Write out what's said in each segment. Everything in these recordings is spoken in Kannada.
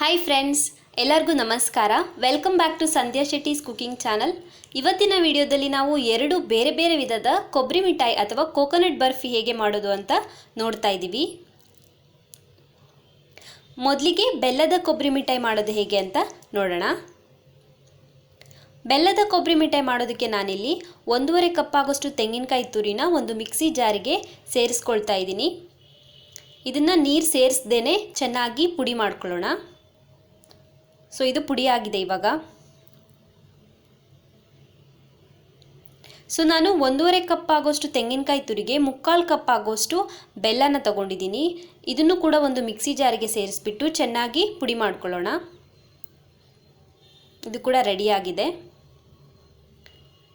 ಹಾಯ್ ಫ್ರೆಂಡ್ಸ್, ಎಲ್ಲರಿಗೂ ನಮಸ್ಕಾರ. Welcome back to Sandhya Shetty's cooking channel. ಇವತ್ತಿನ ವಿಡಿಯೋದಲ್ಲಿ ನಾವು ಎರಡು ಬೇರೆ ಬೇರೆ ವಿಧದ ಕೊಬ್ಬರಿ ಮಿಠಾಯಿ ಅಥವಾ ಕೋಕೋನಟ್ ಬರ್ಫಿ ಹೇಗೆ ಮಾಡೋದು ಅಂತ ನೋಡ್ತಾ ಇದ್ದೀವಿ. ಮೊದಲಿಗೆ ಬೆಲ್ಲದ ಕೊಬ್ಬರಿ ಮಿಠಾಯಿ ಮಾಡೋದು ಹೇಗೆ ಅಂತ ನೋಡೋಣ. ಬೆಲ್ಲದ ಕೊಬ್ಬರಿ ಮಿಠಾಯಿ ಮಾಡೋದಕ್ಕೆ ನಾನಿಲ್ಲಿ 1.5 ಕಪ್ ಆಗೋಷ್ಟು ತೆಂಗಿನಕಾಯಿ ತುರಿನ ಒಂದು ಮಿಕ್ಸಿ ಜಾರಿಗೆ ಸೇರಿಸ್ಕೊಳ್ತಾ ಇದ್ದೀನಿ. ಇದನ್ನು ನೀರು ಸೇರಿಸ್ದೇನೆ ಚೆನ್ನಾಗಿ ಪುಡಿ ಮಾಡ್ಕೊಳ್ಳೋಣ. ಸೊ ಇದು ಪುಡಿ ಆಗಿದೆ ಇವಾಗ. ಸೊ ನಾನು 1.5 ಕಪ್ ಆಗೋಷ್ಟು ತೆಂಗಿನಕಾಯಿ ತುರಿಗೆ 3/4 ಕಪ್ ಆಗೋಷ್ಟು ಬೆಲ್ಲನ ತಗೊಂಡಿದ್ದೀನಿ. ಇದನ್ನು ಕೂಡ ಒಂದು ಮಿಕ್ಸಿ ಜಾರಿಗೆ ಸೇರಿಸ್ಬಿಟ್ಟು ಚೆನ್ನಾಗಿ ಪುಡಿ ಮಾಡ್ಕೊಳ್ಳೋಣ. ಇದು ಕೂಡ ರೆಡಿ ಆಗಿದೆ.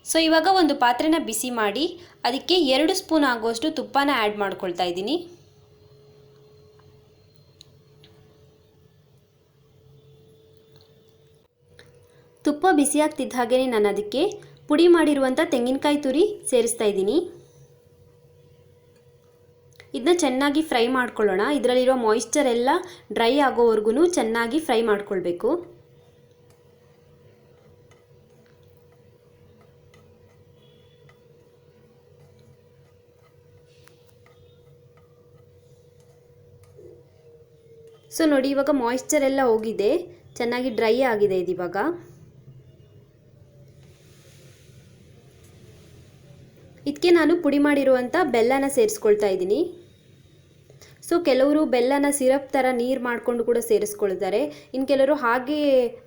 ಸೊ ಇವಾಗ ಒಂದು ಪಾತ್ರೆನ ಬಿಸಿ ಮಾಡಿ ಅದಕ್ಕೆ 2 ಸ್ಪೂನ್ ಆಗೋಷ್ಟು ತುಪ್ಪನ ಆ್ಯಡ್ ಮಾಡ್ಕೊಳ್ತಾ ಇದ್ದೀನಿ. ತುಪ್ಪ ಬಿಸಿ ಆಗ್ತಿದ್ದ ಹಾಗೆ ನಾನು ಅದಕ್ಕೆ ಪುಡಿ ಮಾಡಿರುವಂಥ ತೆಂಗಿನಕಾಯಿ ತುರಿ ಸೇರಿಸ್ತಾ ಇದ್ದೀನಿ. ಇದನ್ನ ಚೆನ್ನಾಗಿ ಫ್ರೈ ಮಾಡ್ಕೊಳ್ಳೋಣ. ಇದರಲ್ಲಿರೋ ಮಾಯಿಶ್ಚರ್ ಎಲ್ಲ ಡ್ರೈ ಆಗೋವರೆಗೂ ಚೆನ್ನಾಗಿ ಫ್ರೈ ಮಾಡ್ಕೊಳ್ಬೇಕು. ಸೊ ನೋಡಿ, ಇವಾಗ ಮಾಯಿಶ್ಚರ್ ಎಲ್ಲ ಹೋಗಿದೆ, ಚೆನ್ನಾಗಿ ಡ್ರೈ ಆಗಿದೆ ಇದಿವಾಗ. ಇದಕ್ಕೆ ನಾನು ಪುಡಿ ಮಾಡಿರುವಂಥ ಬೆಲ್ಲನ ಸೇರಿಸ್ಕೊಳ್ತಾ ಇದ್ದೀನಿ. ಸೊ ಕೆಲವರು ಬೆಲ್ಲನ ಸಿರಪ್ ಥರ ನೀರು ಮಾಡಿಕೊಂಡು ಕೂಡ ಸೇರಿಸ್ಕೊಳ್ತಾರೆ. ಇನ್ನು ಕೆಲವರು ಹಾಗೆ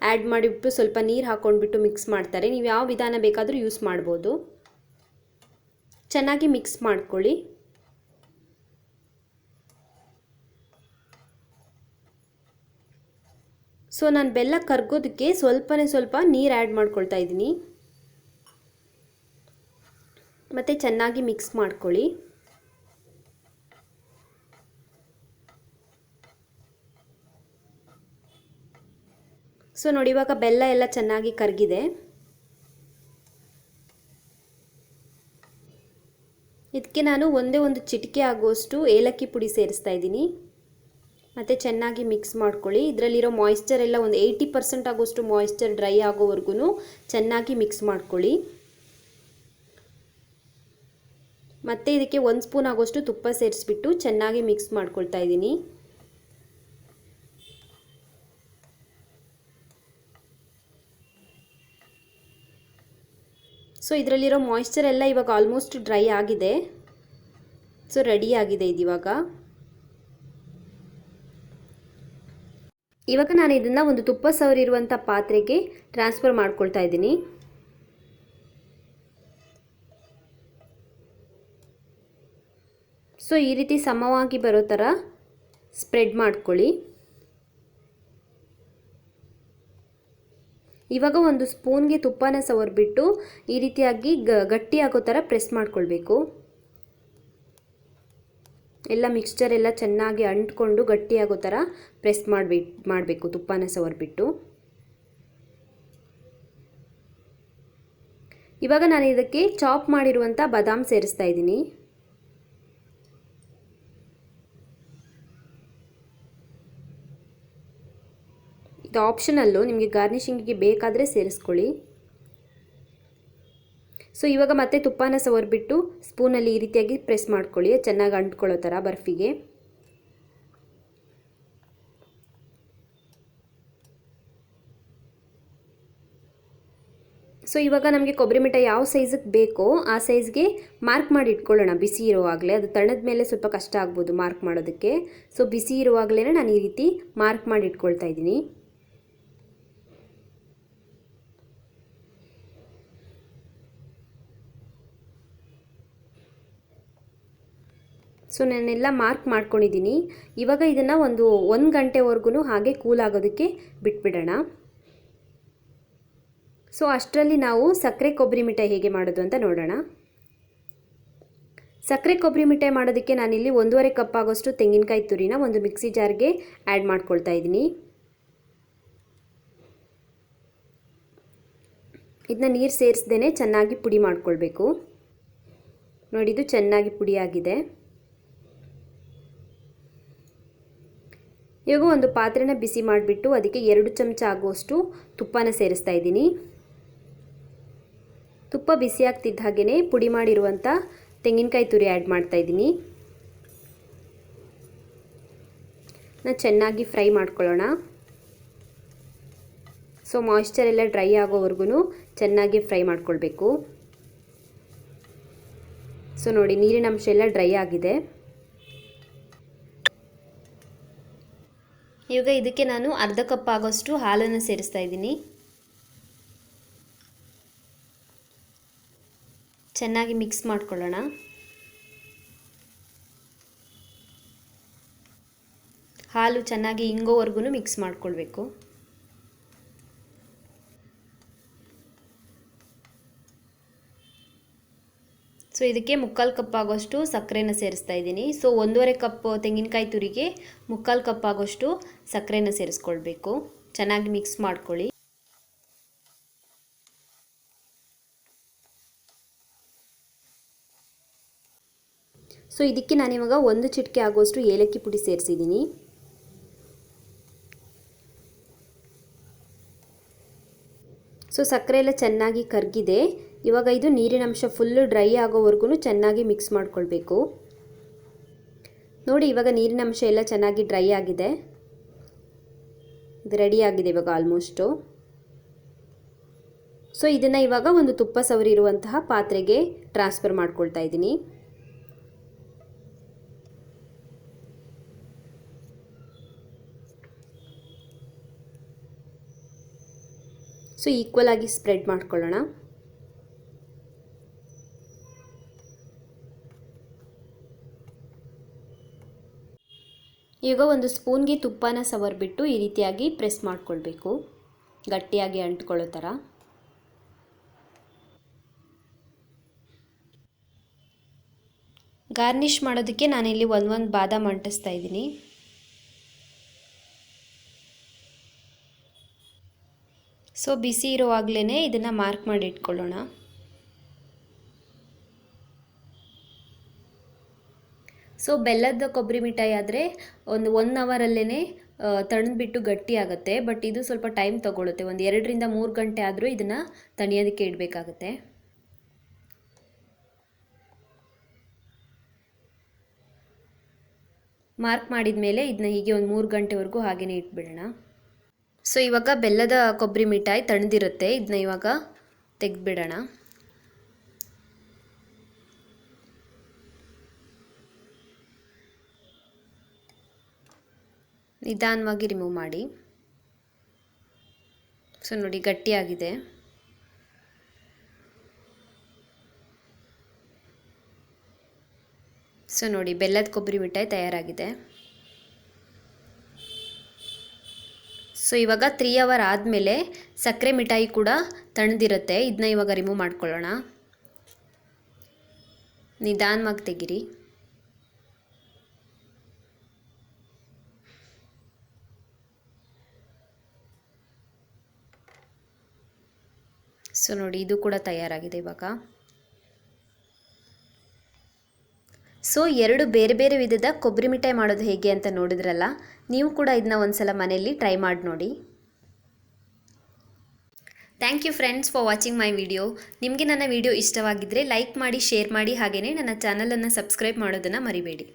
ಆ್ಯಡ್ ಮಾಡಿಬಿಟ್ಟು ಸ್ವಲ್ಪ ನೀರು ಹಾಕ್ಕೊಂಡ್ಬಿಟ್ಟು ಮಿಕ್ಸ್ ಮಾಡ್ತಾರೆ. ನೀವು ಯಾವ ವಿಧಾನ ಬೇಕಾದರೂ ಯೂಸ್ ಮಾಡ್ಬೋದು. ಚೆನ್ನಾಗಿ ಮಿಕ್ಸ್ ಮಾಡ್ಕೊಳ್ಳಿ. ಸೊ ನಾನು ಬೆಲ್ಲ ಕರ್ಗೋದಕ್ಕೆ ಸ್ವಲ್ಪ ನೀರು ಆ್ಯಡ್ ಮಾಡ್ಕೊಳ್ತಾ ಇದ್ದೀನಿ. ಮತ್ತು ಚೆನ್ನಾಗಿ ಮಿಕ್ಸ್ ಮಾಡ್ಕೊಳ್ಳಿ. ಸೊ ನೋಡಿ, ಇವಾಗ ಬೆಲ್ಲ ಎಲ್ಲ ಚೆನ್ನಾಗಿ ಕರಗಿದೆ. ಇದಕ್ಕೆ ನಾನು ಒಂದು ಚಿಟಿಕೆ ಆಗುವಷ್ಟು ಏಲಕ್ಕಿ ಪುಡಿ ಸೇರಿಸ್ತಾ ಇದ್ದೀನಿ. ಮತ್ತು ಚೆನ್ನಾಗಿ ಮಿಕ್ಸ್ ಮಾಡ್ಕೊಳ್ಳಿ. ಇದರಲ್ಲಿರೋ ಮಾಯಿಶ್ಚರ್ ಎಲ್ಲ ಒಂದು 80% ಆಗೋಷ್ಟು ಮಾಯಿಶ್ಚರ್ ಡ್ರೈ ಆಗೋವರೆಗೂ ಚೆನ್ನಾಗಿ ಮಿಕ್ಸ್ ಮಾಡ್ಕೊಳ್ಳಿ. ಮತ್ತು ಇದಕ್ಕೆ 1 ಸ್ಪೂನ್ ಆಗೋಷ್ಟು ತುಪ್ಪ ಸೇರಿಸ್ಬಿಟ್ಟು ಚೆನ್ನಾಗಿ ಮಿಕ್ಸ್ ಮಾಡ್ಕೊಳ್ತಾ ಇದ್ದೀನಿ. ಸೊ ಇದರಲ್ಲಿರೋ ಮಾಯಿಶ್ಚರ್ ಎಲ್ಲ ಇವಾಗ ಆಲ್ಮೋಸ್ಟ್ ಡ್ರೈ ಆಗಿದೆ. ಸೊ ರೆಡಿ ಆಗಿದೆ ಇದಿವಾಗ. ಇವಾಗ ನಾನು ಇದನ್ನು ಒಂದು ತುಪ್ಪ ಸವರಿರುವಂಥ ಪಾತ್ರೆಗೆ ಟ್ರಾನ್ಸ್ಫರ್ ಮಾಡ್ಕೊಳ್ತಾ ಇದ್ದೀನಿ. ಸೊ ಈ ರೀತಿ ಸಮವಾಗಿ ಬರೋ ಥರ ಸ್ಪ್ರೆಡ್ ಮಾಡ್ಕೊಳ್ಳಿ. ಇವಾಗ ಒಂದು ಸ್ಪೂನ್ಗೆ ತುಪ್ಪನ ಸವರ್ಬಿಟ್ಟು ಈ ರೀತಿಯಾಗಿ ಗಟ್ಟಿ ಆಗೋ ಥರ ಪ್ರೆಸ್ ಮಾಡ್ಕೊಳ್ಬೇಕು. ಎಲ್ಲ ಮಿಕ್ಸ್ಚರ್ ಎಲ್ಲ ಚೆನ್ನಾಗಿ ಅಂಟ್ಕೊಂಡು ಗಟ್ಟಿಯಾಗೋ ಥರ ಪ್ರೆಸ್ ಮಾಡಬೇಕು ತುಪ್ಪನ ಸವರ್ಬಿಟ್ಟು. ಇವಾಗ ನಾನು ಇದಕ್ಕೆ ಚಾಪ್ ಮಾಡಿರುವಂಥ ಬಾದಾಮ್ ಸೇರಿಸ್ತಾ ಇದ್ದೀನಿ. ಇದು ಆಪ್ಷನಲ್ಲು, ನಿಮಗೆ ಗಾರ್ನಿಷಿಂಗಿಗೆ ಬೇಕಾದರೆ ಸೇರಿಸ್ಕೊಳ್ಳಿ. ಸೊ ಇವಾಗ ಮತ್ತೆ ತುಪ್ಪನ ಸವರ್ಬಿಟ್ಟು ಸ್ಪೂನಲ್ಲಿ ಈ ರೀತಿಯಾಗಿ ಪ್ರೆಸ್ ಮಾಡ್ಕೊಳ್ಳಿ, ಚೆನ್ನಾಗಿ ಅಂಟ್ಕೊಳ್ಳೋ ಥರ ಬರ್ಫಿಗೆ. ಸೊ ಇವಾಗ ನಮಗೆ ಕೊಬ್ಬರಿ ಮಿಠಾಯಿ ಯಾವ ಸೈಜಿಗೆ ಬೇಕೋ ಆ ಸೈಜ್ಗೆ ಮಾರ್ಕ್ ಮಾಡಿ ಇಟ್ಕೊಳ್ಳೋಣ. ಬಿಸಿ ಇರುವಾಗಲೇ, ಅದು ತಣ್ಣದ ಮೇಲೆ ಸ್ವಲ್ಪ ಕಷ್ಟ ಆಗ್ಬೋದು ಮಾರ್ಕ್ ಮಾಡೋದಕ್ಕೆ. ಸೊ ಬಿಸಿ ಇರುವಾಗಲೇ ನಾನು ಈ ರೀತಿ ಮಾರ್ಕ್ ಮಾಡಿ ಇಟ್ಕೊಳ್ತಾ ಇದ್ದೀನಿ. ಸೊ ನಾನೆಲ್ಲ ಮಾರ್ಕ್ ಮಾಡ್ಕೊಂಡಿದ್ದೀನಿ. ಇವಾಗ ಇದನ್ನು ಒಂದು ಗಂಟೆವರೆಗೂ ಹಾಗೆ ಕೂಲ್ ಆಗೋದಕ್ಕೆ ಬಿಟ್ಬಿಡೋಣ. ಸೊ ಅಷ್ಟರಲ್ಲಿ ನಾವು ಸಕ್ಕರೆ ಕೊಬ್ಬರಿ ಮಿಠಾಯಿ ಹೇಗೆ ಮಾಡೋದು ಅಂತ ನೋಡೋಣ. ಸಕ್ಕರೆ ಕೊಬ್ಬರಿ ಮಿಠಾಯಿ ಮಾಡೋದಕ್ಕೆ ನಾನಿಲ್ಲಿ 1.5 ಕಪ್ ಆಗೋಷ್ಟು ತೆಂಗಿನಕಾಯಿ ತುರಿನ ಒಂದು ಮಿಕ್ಸಿ ಜಾರ್ಗೆ ಆ್ಯಡ್ ಮಾಡ್ಕೊಳ್ತಾ ಇದ್ದೀನಿ. ಇದನ್ನ ನೀರು ಸೇರಿಸ್ದೇ ಚೆನ್ನಾಗಿ ಪುಡಿ ಮಾಡ್ಕೊಳ್ಬೇಕು. ನೋಡಿ, ಇದು ಚೆನ್ನಾಗಿ ಪುಡಿ ಆಗಿದೆ. ಇವಾಗ ಒಂದು ಪಾತ್ರೆನ ಬಿಸಿ ಮಾಡಿಬಿಟ್ಟು ಅದಕ್ಕೆ 2 ಚಮಚ ಆಗುವಷ್ಟು ತುಪ್ಪನ ಸೇರಿಸ್ತಾ ಇದ್ದೀನಿ. ತುಪ್ಪ ಬಿಸಿ ಆಗ್ತಿದ್ದ ಹಾಗೆಯೇ ಪುಡಿ ಮಾಡಿರುವಂಥ ತೆಂಗಿನಕಾಯಿ ತುರಿ ಆ್ಯಡ್ ಮಾಡ್ತಾ ಇದ್ದೀನಿ. ಚೆನ್ನಾಗಿ ಫ್ರೈ ಮಾಡ್ಕೊಳ್ಳೋಣ. ಸೊ ಮಾಯಿಶ್ಚರ್ ಎಲ್ಲ ಡ್ರೈ ಆಗೋವರೆಗೂ ಚೆನ್ನಾಗಿ ಫ್ರೈ ಮಾಡ್ಕೊಳ್ಬೇಕು. ಸೊ ನೋಡಿ, ನೀರಿನ ಅಂಶ ಎಲ್ಲ ಡ್ರೈ ಆಗಿದೆ. ಇವಾಗ ಇದಕ್ಕೆ ನಾನು ಅರ್ಧ ಕಪ್ ಆಗೋಷ್ಟು ಹಾಲನ್ನು ಸೇರಿಸ್ತಾ ಇದ್ದೀನಿ. ಚೆನ್ನಾಗಿ ಮಿಕ್ಸ್ ಮಾಡ್ಕೊಳ್ಳೋಣ. ಹಾಲು ಚೆನ್ನಾಗಿ ಇಂಗೋವರೆಗೂ ಮಿಕ್ಸ್ ಮಾಡ್ಕೊಳ್ಬೇಕು. ಸೊ ಇದಕ್ಕೆ 3/4 ಕಪ್ ಆಗೋಷ್ಟು ಸಕ್ಕರೆನ ಸೇರಿಸ್ತಾ ಇದ್ದೀನಿ. ಸೊ 1.5 ಕಪ್ ತೆಂಗಿನಕಾಯಿ ತುರಿಗೆ 3/4 ಕಪ್ ಆಗೋಷ್ಟು ಸಕ್ಕರೆನ ಸೇರಿಸ್ಕೊಳ್ಬೇಕು. ಚೆನ್ನಾಗಿ ಮಿಕ್ಸ್ ಮಾಡ್ಕೊಳ್ಳಿ. ಸೊ ಇದಕ್ಕೆ ನಾನಿವಾಗ 1 ಚಿಟಿಕೆ ಆಗುವಷ್ಟು ಏಲಕ್ಕಿ ಪುಡಿ ಸೇರಿಸಿದ್ದೀನಿ. ಸೊ ಸಕ್ಕರೆ ಎಲ್ಲ ಚೆನ್ನಾಗಿ ಕರಗಿದೆ. ಇವಾಗ ಇದು ನೀರಿನ ಅಂಶ ಫುಲ್ಲು ಡ್ರೈ ಆಗೋವರೆಗೂ ಚೆನ್ನಾಗಿ ಮಿಕ್ಸ್ ಮಾಡ್ಕೊಳ್ಬೇಕು. ನೋಡಿ, ಇವಾಗ ನೀರಿನ ಅಂಶ ಎಲ್ಲ ಚೆನ್ನಾಗಿ ಡ್ರೈ ಆಗಿದೆ. ಇದು ರೆಡಿ ಆಗಿದೆ ಇವಾಗ ಆಲ್ಮೋಸ್ಟು. ಸೊ ಇದನ್ನು ಇವಾಗ ಒಂದು ತುಪ್ಪ ಸವರಿರುವಂತಹ ಪಾತ್ರೆಗೆ ಟ್ರಾನ್ಸ್ಫರ್ ಮಾಡ್ಕೊಳ್ತಾ ಇದ್ದೀನಿ. ಸೊ ಈಕ್ವಲ್ ಆಗಿ ಸ್ಪ್ರೆಡ್ ಮಾಡ್ಕೊಳ್ಳೋಣ. ಈಗ ಒಂದು ಸ್ಪೂನ್ಗೆ ತುಪ್ಪನ ಸವರ್ಬಿಟ್ಟು ಈ ರೀತಿಯಾಗಿ ಪ್ರೆಸ್ ಮಾಡ್ಕೊಳ್ಬೇಕು, ಗಟ್ಟಿಯಾಗಿ ಅಂಟ್ಕೊಳ್ಳೋ ಥರ. ಗಾರ್ನಿಷ್ ಮಾಡೋದಕ್ಕೆ ನಾನಿಲ್ಲಿ ಒಂದು ಬಾದಾಮ್ ಅಂಟಿಸ್ತಾ ಇದ್ದೀನಿ. ಸೊ ಬಿಸಿ ಇರುವಾಗಲೇ ಇದನ್ನು ಮಾರ್ಕ್ ಮಾಡಿ ಇಟ್ಕೊಳ್ಳೋಣ. ಸೊ ಬೆಲ್ಲದ ಕೊಬ್ಬರಿ ಮಿಠಾಯಿ ಆದರೆ ಒಂದು 1 ಅವರಲ್ಲೇ ತಣಿದ್ಬಿಟ್ಟು ಗಟ್ಟಿ ಆಗುತ್ತೆ. ಬಟ್ ಇದು ಸ್ವಲ್ಪ ಟೈಮ್ ತೊಗೊಳುತ್ತೆ. ಒಂದು 2 ರಿಂದ 3 ಗಂಟೆ ಆದರೂ ಇದನ್ನು ತಣಿಯೋದಕ್ಕೆ ಇಡಬೇಕಾಗತ್ತೆ. ಮಾರ್ಕ್ ಮಾಡಿದ ಮೇಲೆ ಇದನ್ನ ಹೀಗೆ ಒಂದು 3 ಗಂಟೆವರೆಗೂ ಹಾಗೆಯೇ ಇಟ್ಬಿಡೋಣ. ಸೊ ಇವಾಗ ಬೆಲ್ಲದ ಕೊಬ್ಬರಿ ಮಿಠಾಯಿ ತಣ್ಣದಿರುತ್ತೆ. ಇದನ್ನ ಇವಾಗ ತೆಗೆದುಬಿಡೋಣ. ನಿಧಾನವಾಗಿ ರಿಮೂವ್ ಮಾಡಿ. ಸೊ ನೋಡಿ, ಗಟ್ಟಿಯಾಗಿದೆ. ಸೊ ನೋಡಿ, ಬೆಲ್ಲದ ಕೊಬ್ಬರಿ ಮಿಠಾಯಿ ತಯಾರಾಗಿದೆ. ಸೊ ಇವಾಗ 3 ಅವರ್ ಆದಮೇಲೆ ಸಕ್ಕರೆ ಮಿಠಾಯಿ ಕೂಡ ತಣ್ಣದಿರುತ್ತೆ. ಇದನ್ನ ಇವಾಗ ರಿಮೂವ್ ಮಾಡ್ಕೊಳ್ಳೋಣ. ನಿಧಾನವಾಗಿ ತೆಗಿರಿ. ಸೊ ನೋಡಿ, ಇದು ಕೂಡ ತಯಾರಾಗಿದೆ ಇವಾಗ. ಸೊ 2 ಬೇರೆ ಬೇರೆ ವಿಧದ ಕೊಬ್ಬರಿ ಮಿಠಾಯಿ ಮಾಡೋದು ಹೇಗೆ ಅಂತ ನೋಡಿದ್ರಲ್ಲ. ನೀವು ಕೂಡ ಇದನ್ನ ಒಂದ್ಸಲ ಮನೆಯಲ್ಲಿ ಟ್ರೈ ಮಾಡಿ ನೋಡಿ. Thank you friends for watching my video. ನಿಮಗೆ ನನ್ನ ವಿಡಿಯೋ ಇಷ್ಟವಾಗಿದ್ದರೆ ಲೈಕ್ ಮಾಡಿ, ಶೇರ್ ಮಾಡಿ, ಹಾಗೆಯೇ ನನ್ನ ಚಾನಲನ್ನು ಸಬ್ಸ್ಕ್ರೈಬ್ ಮಾಡೋದನ್ನು ಮರಿಬೇಡಿ.